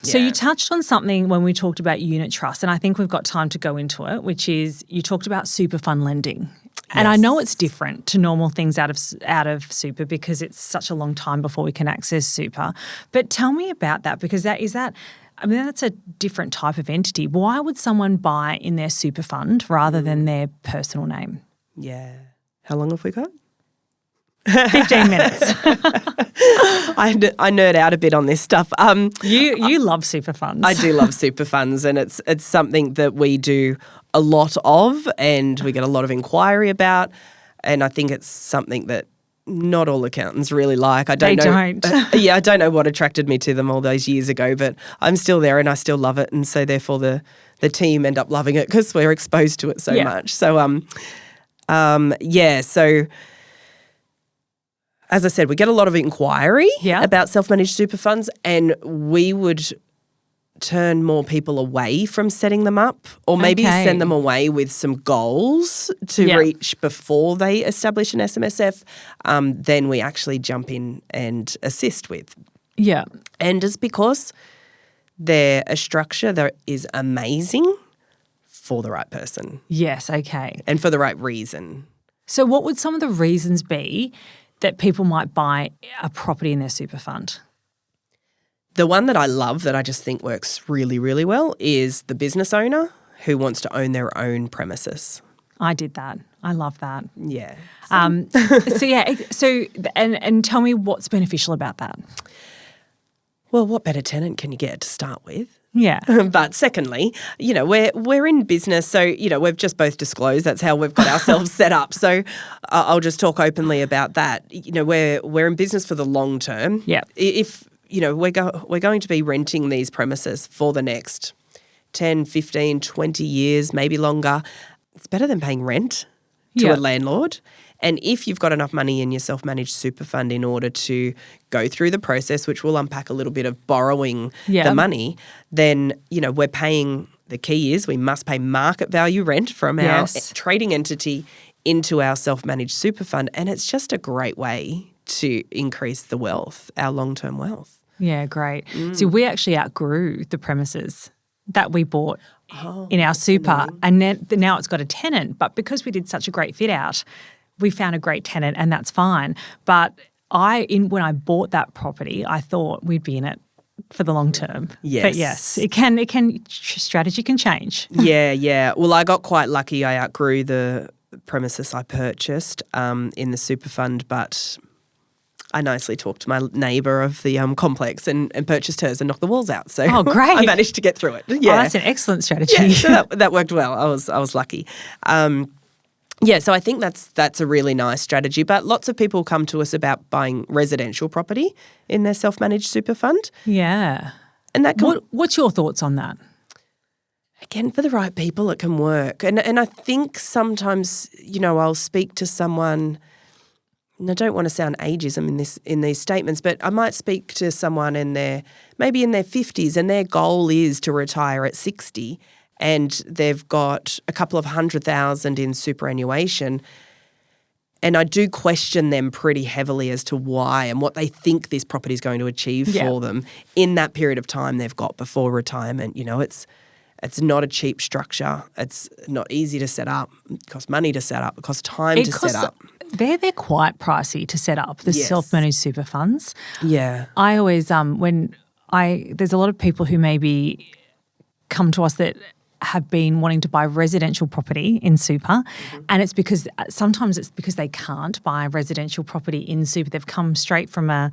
So you touched on something when we talked about unit trust, and I think we've got time to go into it, which is you talked about super fund lending. And I know it's different to normal things out of super because it's such a long time before we can access super. But tell me about that, because that's a different type of entity. Why would someone buy in their super fund rather than their personal name? Yeah. How long have we got? 15 minutes. I nerd out a bit on this stuff. You love super funds. I do love super funds, and it's something that we do a lot of, and we get a lot of inquiry about. And I think it's something that not all accountants really like. I don't know what attracted me to them all those years ago, but I'm still there and I still love it, and so therefore the team end up loving it because we're exposed to it so much. So so. As I said, we get a lot of inquiry about self-managed super funds, and we would turn more people away from setting them up, or maybe send them away with some goals to reach before they establish an SMSF. Then we actually jump in and assist with. Yeah. And it's because they're a structure that is amazing for the right person. Yes, okay. And for the right reason. So what would some of the reasons be that people might buy a property in their super fund? The one that I love that I just think works really, really well is the business owner who wants to own their own premises. I did that. I love that. Yeah. And tell me what's beneficial about that. Well, what better tenant can you get to start with? Yeah. But secondly, we're in business, so, we've just both disclosed that's how we've got ourselves set up. So I'll just talk openly about that. We're in business for the long term. Yeah. If, we're going to be renting these premises for the next 10, 15, 20 years, maybe longer, it's better than paying rent to a landlord. And if you've got enough money in your self-managed super fund in order to go through the process, which we'll unpack a little bit of borrowing the money, then, we're paying, the key is we must pay market value rent from our trading entity into our self-managed super fund. And it's just a great way to increase the wealth, our long-term wealth. Yeah, great. So we actually outgrew the premises that we bought in our super, and now it's got a tenant. But because we did such a great fit out, we found a great tenant, and that's fine. But when I bought that property, I thought we'd be in it for the long term. Yes. But yes, strategy can change. Yeah. Well, I got quite lucky. I outgrew the premises I purchased in the super fund, but I nicely talked to my neighbour of the complex and purchased hers and knocked the walls out. So great. I managed to get through it. Yeah. Oh, that's an excellent strategy. Yeah, so that worked well. I was lucky. So I think that's a really nice strategy. But lots of people come to us about buying residential property in their self-managed super fund. Yeah. And that what's your thoughts on that? Again, for the right people, it can work. And I think sometimes, I'll speak to someone, and I don't want to sound ageism in these statements, but I might speak to someone maybe in their 50s, and their goal is to retire at 60. And they've got a couple of $100,000 in superannuation. And I do question them pretty heavily as to why and what they think this property is going to achieve for them in that period of time they've got before retirement. It's not a cheap structure. It's not easy to set up. It costs money to set up. It costs time to set up. They're quite pricey to set up, the self-managed super funds. Yeah. I always, there's a lot of people who maybe come to us that have been wanting to buy residential property in super, and it's because they can't buy residential property in super. They've come straight from a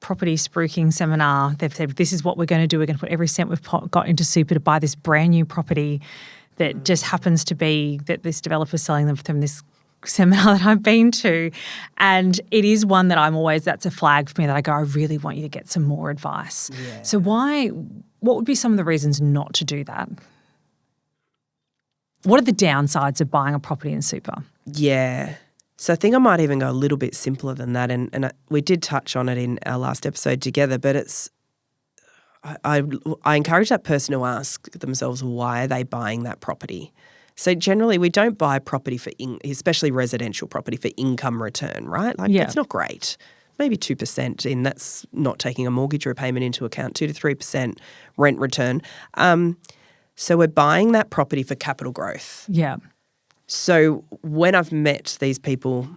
property spruiking seminar. They've said, this is what we're going to do. We're going to put every cent we've got into super to buy this brand new property that just happens to be that this developer's selling them from this seminar that I've been to. And it is one that that's a flag for me that I go, I really want you to get some more advice. Yeah. So what would be some of the reasons not to do that? What are the downsides of buying a property in super? Yeah. So I think I might even go a little bit simpler than that. And we did touch on it in our last episode together, but I encourage that person to ask themselves, why are they buying that property? So generally we don't buy property especially residential property, for income return, right? It's not great. maybe 2% in. That's not taking a mortgage repayment into account, 2 to 3% rent return. So we're buying that property for capital growth. Yeah. So when I've met these people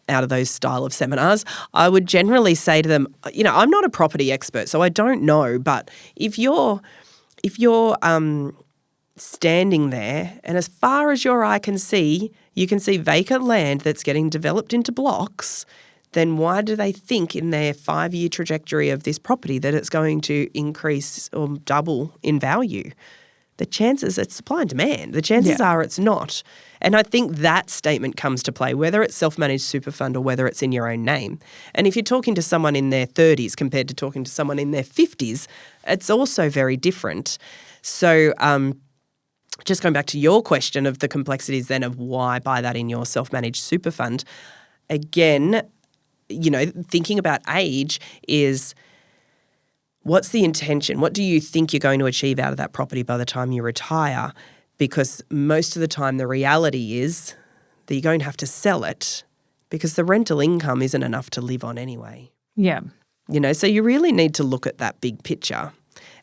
out of those style of seminars, I would generally say to them, I'm not a property expert, so I don't know, but if you're standing there and as far as your eye can see, you can see vacant land that's getting developed into blocks, then why do they think in their 5-year trajectory of this property that it's going to increase or double in value? The chances, it's supply and demand. The chances are it's not. And I think that statement comes to play, whether it's self-managed super fund or whether it's in your own name. And if you're talking to someone in their 30s compared to talking to someone in their 50s, it's also very different. So just going back to your question of the complexities then of why buy that in your self-managed super fund, again, thinking about age is what's the intention? What do you think you're going to achieve out of that property by the time you retire? Because most of the time the reality is that you're going to have to sell it because the rental income isn't enough to live on anyway. Yeah. So you really need to look at that big picture.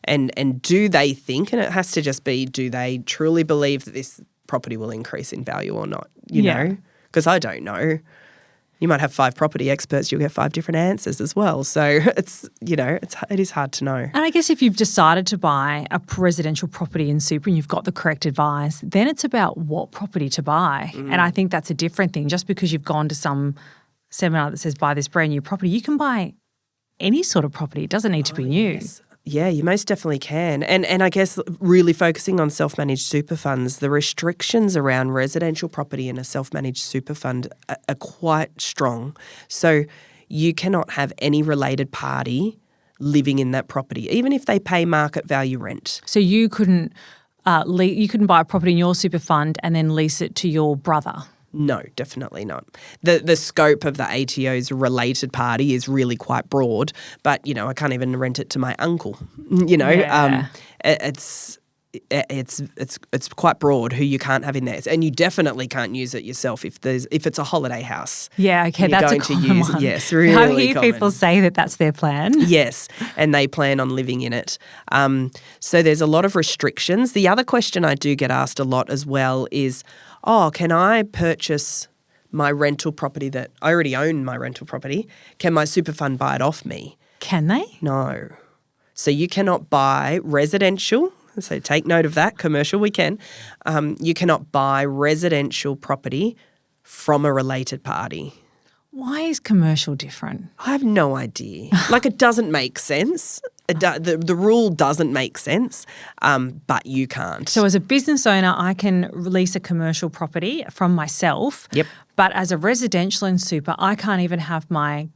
And do they think, and it has to just be, do they truly believe that this property will increase in value or not? You know? Because I don't know. You might have 5 property experts, you'll get 5 different answers as well. So it is hard to know. And I guess if you've decided to buy a residential property in super and you've got the correct advice, then it's about what property to buy. And I think that's a different thing. Just because you've gone to some seminar that says buy this brand new property, you can buy any sort of property. It doesn't need to be new. Yes. Yeah, you most definitely can. And I guess really focusing on self-managed super funds, the restrictions around residential property in a self-managed super fund are quite strong. So you cannot have any related party living in that property, even if they pay market value rent. So you couldn't buy a property in your super fund and then lease it to your brother? No, definitely not. The scope of the ATO's related party is really quite broad, but, I can't even rent it to my uncle, It's quite broad who you can't have in there. And you definitely can't use it yourself if it's a holiday house. Yeah, okay, that's a common one. Yes, really I hear common. people say that that's their plan. Yes, and they plan on living in it. So there's a lot of restrictions. The other question I do get asked a lot as well is, can I purchase my rental property that I already own my rental property? Can my super fund buy it off me? Can they? No. So you cannot buy residential. So take note of that. Commercial, we can. You cannot buy residential property from a related party. Why is commercial different? I have no idea. It doesn't make sense. The rule doesn't make sense, but you can't. So as a business owner, I can release a commercial property from myself. Yep. But as a residential and super, I can't even have my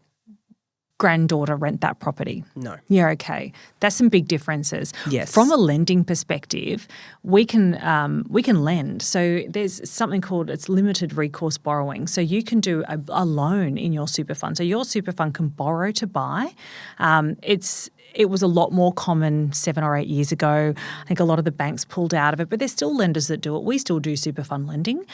granddaughter rent that property. No. Yeah, okay. That's some big differences. Yes. From a lending perspective, we can lend. So there's something called it's limited recourse borrowing. So you can do a loan in your super fund. So your super fund can borrow to buy. It was a lot more common 7 or 8 years ago. I think a lot of the banks pulled out of it, but there's still lenders that do it. We still do super fund lending.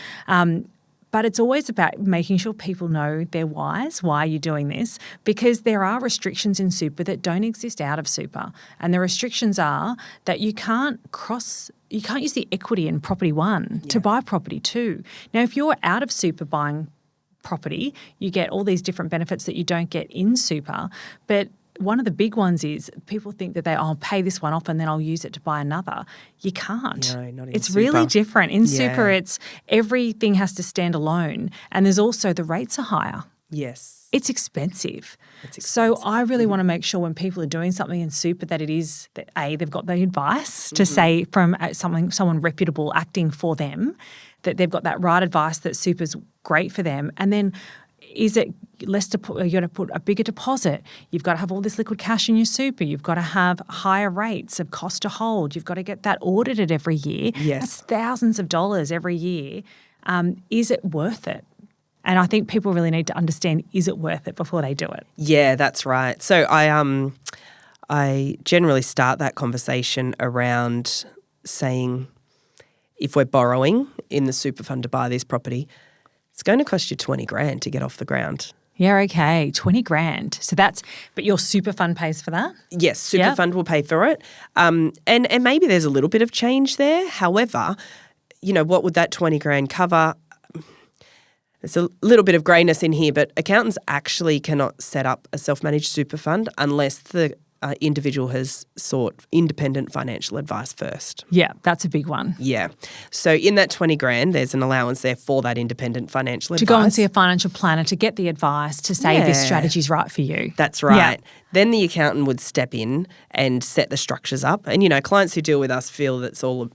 But it's always about making sure people know their whys, why you're doing this, because there are restrictions in super that don't exist out of super. And the restrictions are that you can't use the equity in property 1 to buy property 2. Now, if you're out of super buying property, you get all these different benefits that you don't get in super. But one of the big ones is people think that I'll pay this one off and then I'll use it to buy another. You can't. No, not in It's super. really different. In super, it's everything has to stand alone. And there's also the rates are higher. Yes. It's expensive. So I really want to make sure when people are doing something in super that it is that they've got the advice to say from someone reputable acting for them, that they've got that right advice that super's great for them. And then is it less you've got to put a bigger deposit? You've got to have all this liquid cash in your super. You've got to have higher rates of cost to hold. You've got to get that audited every year. Yes. That's thousands of dollars every year. Is it worth it? And I think people really need to understand, is it worth it before they do it? Yeah, that's right. So I generally start that conversation around saying, if we're borrowing in the super fund to buy this property, it's going to cost you $20,000 to get off the ground. Yeah, okay. 20 grand. So but your super fund pays for that? Yes, super fund will pay for it. And maybe there's a little bit of change there. However, what would that 20 grand cover? There's a little bit of greyness in here, but accountants actually cannot set up a self-managed super fund unless the individual has sought independent financial advice first. Yeah, that's a big one. Yeah. So in that 20 grand, there's an allowance there for that independent financial advice. To go and see a financial planner to get the advice to say this strategy's right for you. That's right. Yeah. Then the accountant would step in and set the structures up. And, clients who deal with us feel that's all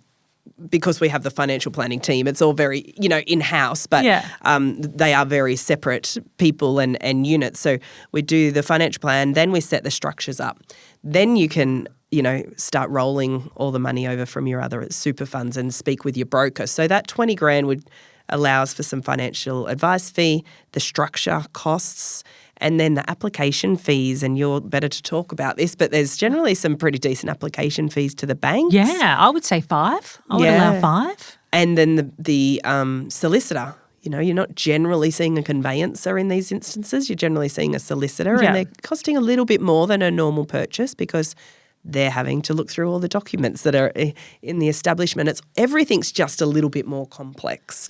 because we have the financial planning team, it's all very, in-house, but they are very separate people and units. So we do the financial plan, then we set the structures up. Then you can, start rolling all the money over from your other super funds and speak with your broker. So that 20 grand allows for some financial advice fee, the structure costs, and then the application fees, and you're better to talk about this, but there's generally some pretty decent application fees to the banks. Yeah, I would say 5. I would allow 5. And then the solicitor, you're not generally seeing a conveyancer in these instances. You're generally seeing a solicitor, and they're costing a little bit more than a normal purchase because they're having to look through all the documents that are in the establishment. Everything's just a little bit more complex,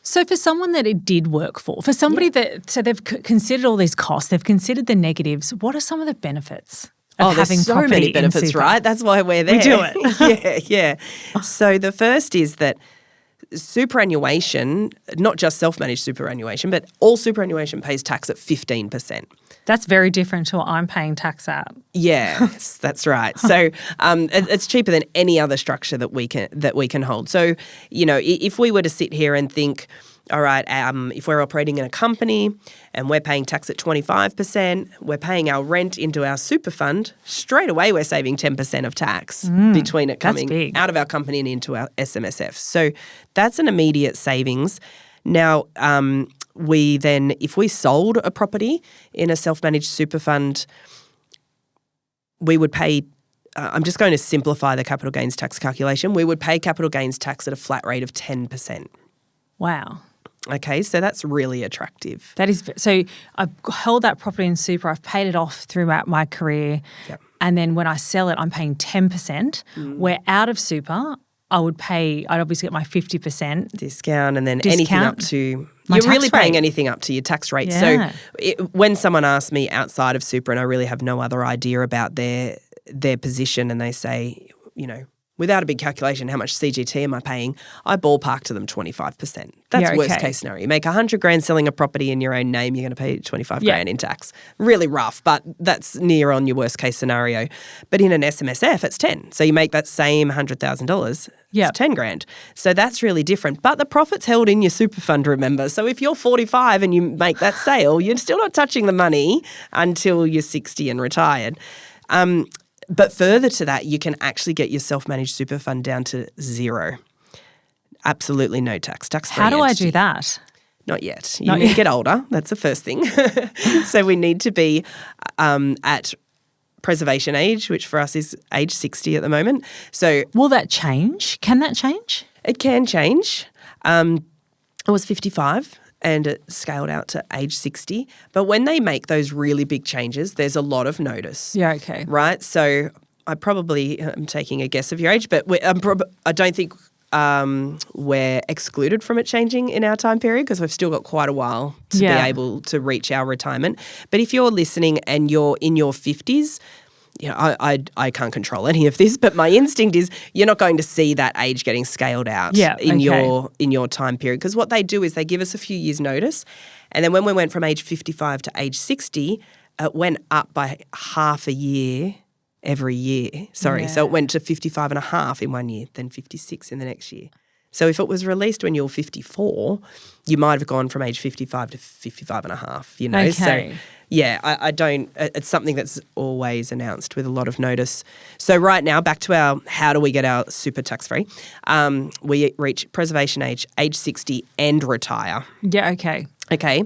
So for someone that it did work for somebody so they've considered all these costs, they've considered the negatives, what are some of the benefits of having there's so property many benefits, in super? right? That's why we're there. We do it. Yeah. So the first is that superannuation, not just self-managed superannuation, but all superannuation pays tax at 15%. That's very different to what I'm paying tax at. Yes, that's right. So it's cheaper than any other structure that we can hold. So, if we were to sit here and think, all right, if we're operating in a company and we're paying tax at 25%, we're paying our rent into our super fund, straight away we're saving 10% of tax between it coming out of our company and into our SMSF. So that's an immediate savings. Now, we then, if we sold a property in a self-managed super fund, we would pay, I'm just going to simplify the capital gains tax calculation, we would pay capital gains tax at a flat rate of 10%. Wow. Okay, so that's really attractive. That is, so I've held that property in super, I've paid it off throughout my career, and then when I sell it, I'm paying 10%. Where out of super, I'd obviously get my 50% discount, and then anything up to you're really paying anything up to your tax rate. Yeah. So when someone asks me outside of super and I really have no other idea about their position, and they say, without a big calculation, how much CGT am I paying? I ballpark to them 25%. That's worst case scenario. You make 100 grand selling a property in your own name, you're going to pay 25 grand in tax. Really rough, but that's near on your worst case scenario. But in an SMSF, it's 10. So you make that same $100,000. It's 10 grand. So that's really different. But the profit's held in your super fund, remember. So if you're 45 and you make that sale, you're still not touching the money until you're 60 and retired. But further to that, you can actually get your self-managed super fund down to 0. Absolutely no tax. Tax-free How do entity. I do that? Not yet. You need to get older. That's the first thing. So we need to be at preservation age, which for us is age 60 at the moment. So will that change? Can that change? It can change. I was 55. And it scaled out to age 60. But when they make those really big changes, there's a lot of notice. Yeah, okay. Right? So I probably am taking a guess of your age, but I don't think we're excluded from it changing in our time period because we've still got quite a while to be able to reach our retirement. But if you're listening and you're in your 50s, I can't control any of this, but my instinct is you're not going to see that age getting scaled out in your time period, because what they do is they give us a few years' notice, and then when we went from age 55 to age 60, it went up by half a year every year. So it went to 55 and a half in one year, then 56 in the next year. So if it was released when you're 54, you might have gone from age 55 to 55 and a half, Okay. So I don't, it's something that's always announced with a lot of notice. So right now, back to our, how do we get our super tax-free? We reach preservation age 60 and retire. Yeah, okay. Okay.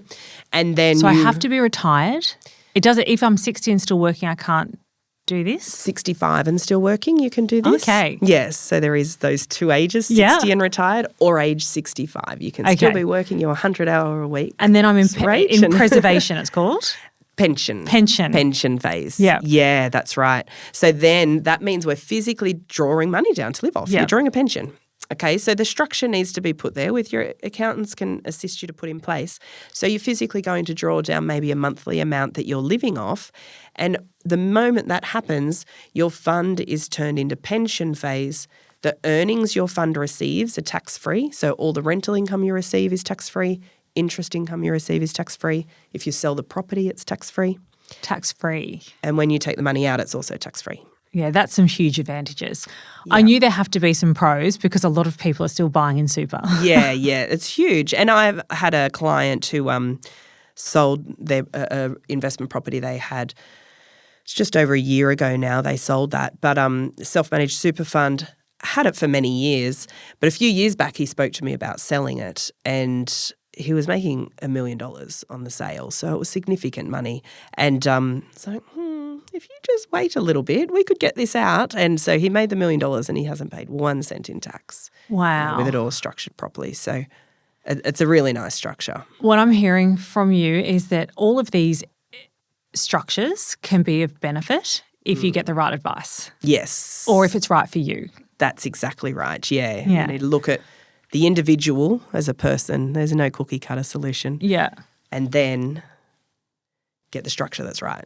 And then So I have to be retired? It doesn't, if I'm 60 and still working, I can't do this? 65 and still working, you can do this. Okay. Yes, so there is those two ages, 60 and retired, or age 65. You can still be working your 100-hour a week. And then I'm in preservation, it's called? Pension phase. Yeah. Yeah, that's right. So then that means we're physically drawing money down to live off. Yeah. You're drawing a pension. Okay, so the structure needs to be put there with your accountants can assist you to put in place. So you're physically going to draw down maybe a monthly amount that you're living off. And the moment that happens, your fund is turned into pension phase. The earnings your fund receives are tax-free. So all the rental income you receive is tax-free. Interest income you receive is tax-free. If you sell the property, it's tax-free. Tax-free. And when you take the money out, it's also tax-free. Yeah, that's some huge advantages. Yeah. I knew there have to be some pros because a lot of people are still buying in super. Yeah, it's huge. And I've had a client who sold their investment property they had. It's just over a year ago now they sold that. But self-managed super fund, had it for many years. But a few years back he spoke to me about selling it and he was making $1 million on the sale. So it was significant money. And if you just wait a little bit, we could get this out. And so he made the $1 million and he hasn't paid 1 cent in tax. Wow. With it all structured properly. So it's a really nice structure. What I'm hearing from you is that all of these structures can be of benefit if you get the right advice. Yes. Or if it's right for you. That's exactly right, yeah. You need to look at the individual as a person. There's no cookie cutter solution. Yeah. And then get the structure that's right.